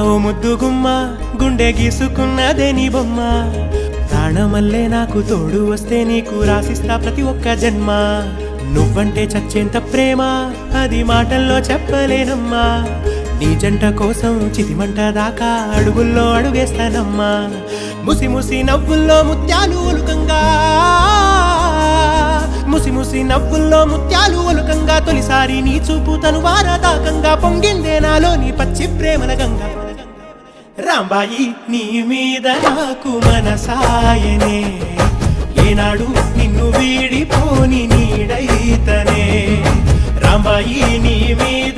ఓ ముద్దు గుమ్మ గుండె గీసుకున్నదే నీ బొమ్మ ప్రాణమల్లే నాకు తోడు వస్తే నీకు రాసిస్తా ప్రతి ఒక్క జన్మ నువ్వంటే చచ్చేంత ప్రేమ అది మాటల్లో చెప్పలేనమ్మా నీ జంట కోసం చితిమంట దాకా అడుగుల్లో అడుగేస్తానమ్మా ముసి ముసి నవ్వుల్లో ముత్యాలు ఒలుకంగా ముసి ముసి నవ్వుల్లో ముత్యాలు ఒలుకంగా తొలిసారి నీ చూపు తను వారదాకంగా పొంగిందే నాలో నీ పచ్చి ప్రేమల గంగా రాంబాయి నీ మీద నాకు మనసాయనే ఏనాడు నిన్ను వీడిపోని నీడైతనే రాంబాయి నీ మీద